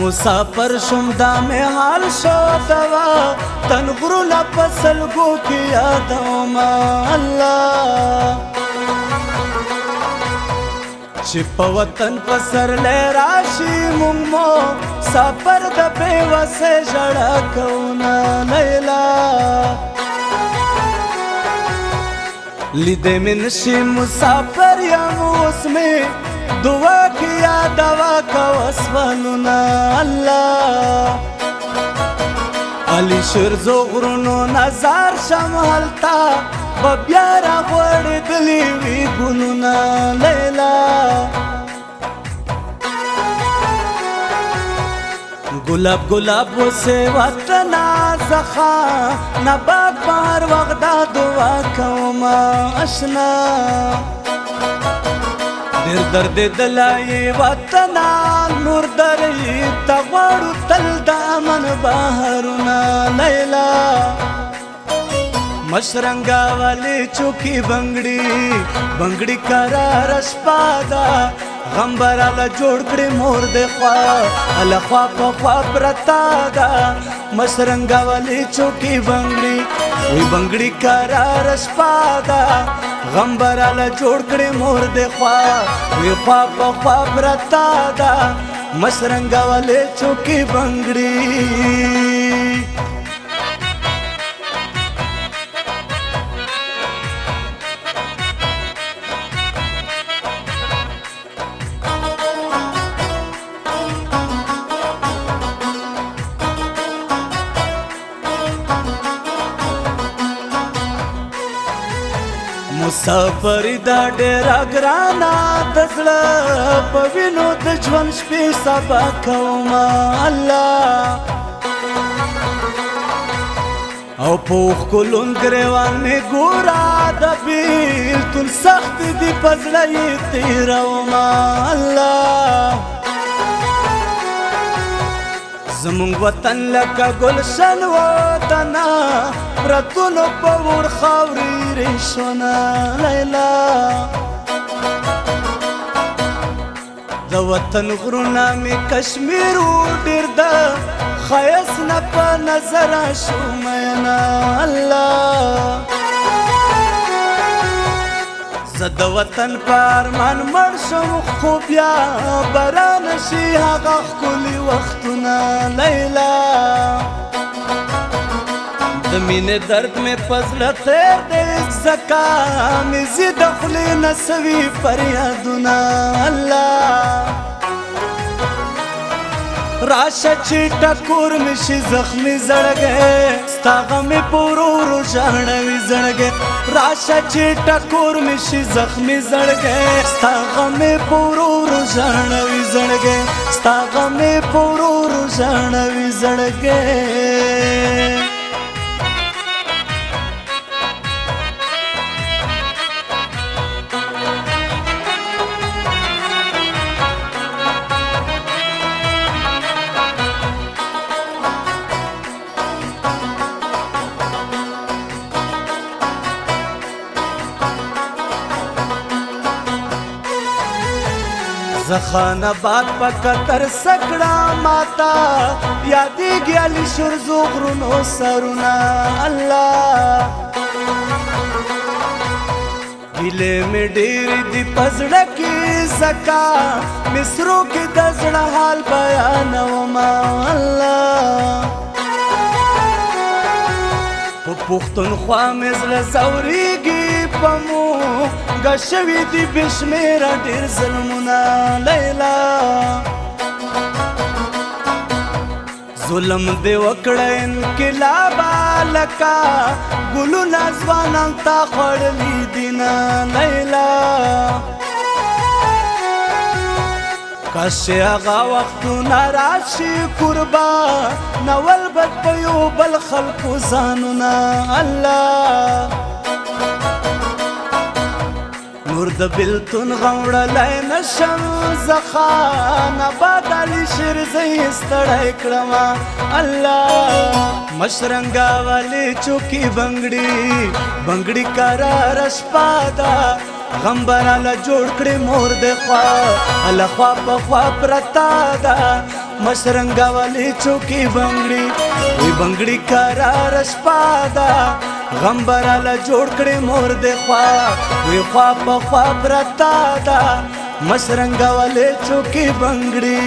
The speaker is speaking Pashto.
مسافر شم دا میں حال شو دوا تن غرونا پسلگو کی یادوما اللہ چې په وطن پسر لے راشي مونږ مو سفر د بېوسۍ ژړا کونا لیلا لیدې مې نشي مسافر یم اوس مې دعا کې یادوا کا وسولنا الله علی شرزو غرونو نظر شم هلتا بیا را غوړېدلې وي ګلونه لیلا گلاب گلاب وسه وطنا زخا نباک بار وقت دا دعا کوما اشنا دیر درد دلائی وطنا نور دری تغوارو تل دامن بہرنا لیلا مشرنگا والی چوکی بنگڑی کرار شپادا غمبر علا جوڑ کڑی مور دے خواب علا خواب خواب رتا دا مشرنگا والی چوکی بنگڑی کرار شپادا غمبر علا جوڑ کڑی مور دے خواب خواب رتا دا مشرنگا والی چوکی بنگڑی مسافری دا ډیره ګرانه د زړه په وینو د ژوند شپې سبا کومه الله او په ښکلون ګریوان مې ګوره د بېلتون سخت دي په زړه یې تېرومه الله زمونږ وطن لکه گلشن وطنا پرتونو په ور خاورې ریشونه لیلا د وطن غرونه مې کشمیر و ډېر د ښایست نه په نظره شو مینا الله زه د وطن په ارمان مړ شم خو بیا به رانشي هغه ښکلي وختونه لیلا د مینې درد مې په زړه تېر دی ځکه مې زی د خولې نه سوي فریادونه الله راشه چې ټکور مې شي زخمي زړګی ستا غمې په ورو ورو ژاړوي زړګی راشه چې ټکور مې شي زخمي زړګی ستا غمې په ورو ورو ژاړوي زړګی ستا غمې په ورو ورو ژاړوي زړګی زخان باد پا کتر سکڑا ماتا یادیگی علی شرزو غرونو سرونا اللہ گلے میں ڈیری دی پزڑکی زکا مصروں کی دزڑا حال بیانوما اللہ پختون خواه مزل زوریگی پمو گشوی دی بشمیرا دیر ظلمنا لیلا ظلم دی وکڑا انقلابا لکا گلو نازوانان تا خوڑلی دینا لیلا کاش آغا وقتو ناراشی قربا نول بد پیو بل خلقو زانونا اللہ نور د بلتون غوړلی نشم زخان باد علی شرزی ستړی کړمه الله مشرنګا والی چوکی بنگړي کرار شپادا غمبر علا جوړ کړي مور د خوا الله خوا په خوا پرتا دا مشرنګا والی چوکی بنگړي وی بنگړي قرار شپادا غم براله جوړ کړي مور د خوا وی خوا په خوا برتا دا مشرنګا والی چوکی بنگړي